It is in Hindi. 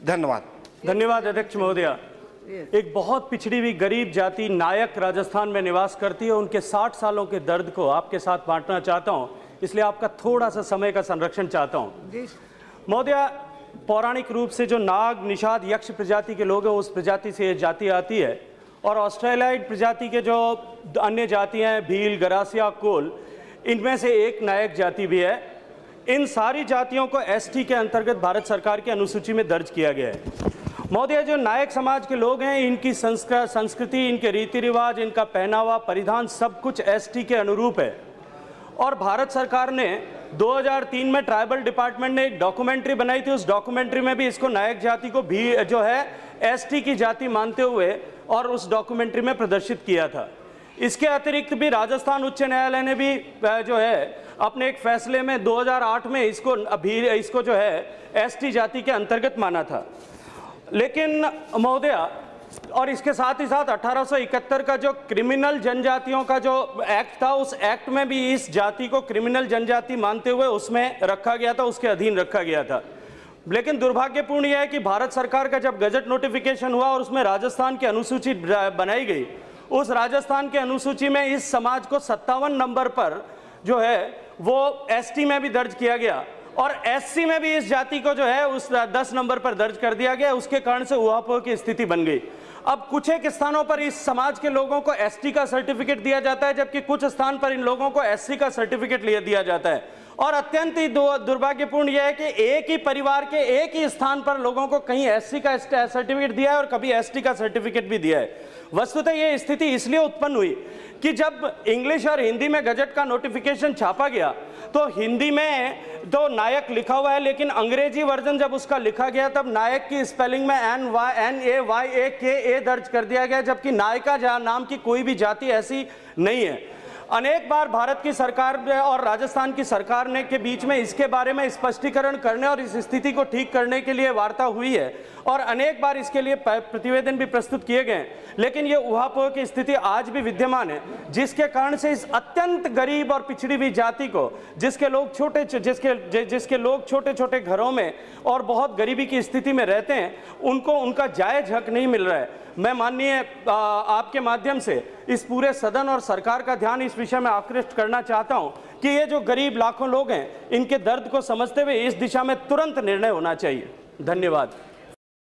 धन्यवाद। धन्यवाद अध्यक्ष महोदय। एक बहुत पिछड़ी हुई गरीब जाति नायक राजस्थान में निवास करती है, उनके 60 सालों के दर्द को आपके साथ बांटना चाहता हूं, इसलिए आपका थोड़ा सा समय का संरक्षण चाहता हूं। महोदय, पौराणिक रूप से जो नाग, निषाद, यक्ष प्रजाति के लोग हैं उस प्रजाति से ये जाति आती है, और ऑस्ट्रेलियाइड प्रजाति के जो अन्य जातियां हैं, भील, गरासिया, कोल, इनमें से एक नायक जाति भी है। इन सारी जातियों को एसटी के अंतर्गत भारत सरकार की अनुसूची में दर्ज किया गया है। महोदय, जो नायक समाज के लोग हैं, इनकी संस्कृति, इनके रीति रिवाज, इनका पहनावा, परिधान, सब कुछ एसटी के अनुरूप है। और भारत सरकार ने 2003 में ट्राइबल डिपार्टमेंट ने एक डॉक्यूमेंट्री बनाई थी। उस डॉक्यूमेंट्री में भी इसको नायक जाति को भी जो है एसटी की जाति मानते हुए और उस डॉक्यूमेंट्री में प्रदर्शित किया था। इसके अतिरिक्त भी राजस्थान उच्च न्यायालय ने भी जो है अपने एक फैसले में 2008 में इसको जो है एसटी जाति के अंतर्गत माना था। लेकिन महोदय, और इसके साथ ही साथ 1871 का जो क्रिमिनल जनजातियों का जो एक्ट था, उस एक्ट में भी इस जाति को क्रिमिनल जनजाति मानते हुए उसमें रखा गया था, उसके अधीन रखा गया था। लेकिन दुर्भाग्यपूर्ण यह है कि भारत सरकार का जब गजट नोटिफिकेशन हुआ और उसमें राजस्थान की अनुसूची बनाई गई, उस राजस्थान के अनुसूची में इस समाज को 57 नंबर पर जो है वो एसटी में भी दर्ज किया गया, और एससी में भी इस जाति को जो है उस 10 नंबर पर दर्ज कर दिया गया। उसके कारण से उहापोह की स्थिति बन गई। अब कुछ एक स्थानों पर इस समाज के लोगों को एसटी का सर्टिफिकेट दिया जाता है, जबकि कुछ स्थान पर इन लोगों को एससी का सर्टिफिकेट दिया जाता है। और अत्यंत ही दुर्भाग्यपूर्ण यह है कि एक ही परिवार के एक ही स्थान पर लोगों को कहीं एससी का सर्टिफिकेट दिया है और कभी एसटी का सर्टिफिकेट भी दिया है। वस्तुतः यह स्थिति इसलिए उत्पन्न हुई कि जब इंग्लिश और हिंदी में गजट का नोटिफिकेशन छापा गया तो हिंदी में तो नायक लिखा हुआ है, लेकिन अंग्रेजी वर्जन जब उसका लिखा गया तब नायक की स्पेलिंग में NAYAKA दर्ज कर दिया गया, जबकि नायिका नाम की कोई भी जाति ऐसी नहीं है। अनेक बार भारत की सरकार और राजस्थान की सरकार ने के बीच में इसके बारे में स्पष्टीकरण करने और इस स्थिति को ठीक करने के लिए वार्ता हुई है, और अनेक बार इसके लिए प्रतिवेदन भी प्रस्तुत किए गए, लेकिन ये उहापोह की स्थिति आज भी विद्यमान है, जिसके कारण से इस अत्यंत गरीब और पिछड़ी हुई जाति को, जिसके लोग छोटे छोटे घरों में और बहुत गरीबी की स्थिति में रहते हैं, उनको उनका जायज हक नहीं मिल रहा है। मैं माननीय आपके माध्यम से इस पूरे सदन और सरकार का ध्यान इस विषय में आकृष्ट करना चाहता हूं कि ये जो गरीब लाखों लोग हैं, इनके दर्द को समझते हुए इस दिशा में तुरंत निर्णय होना चाहिए। धन्यवाद।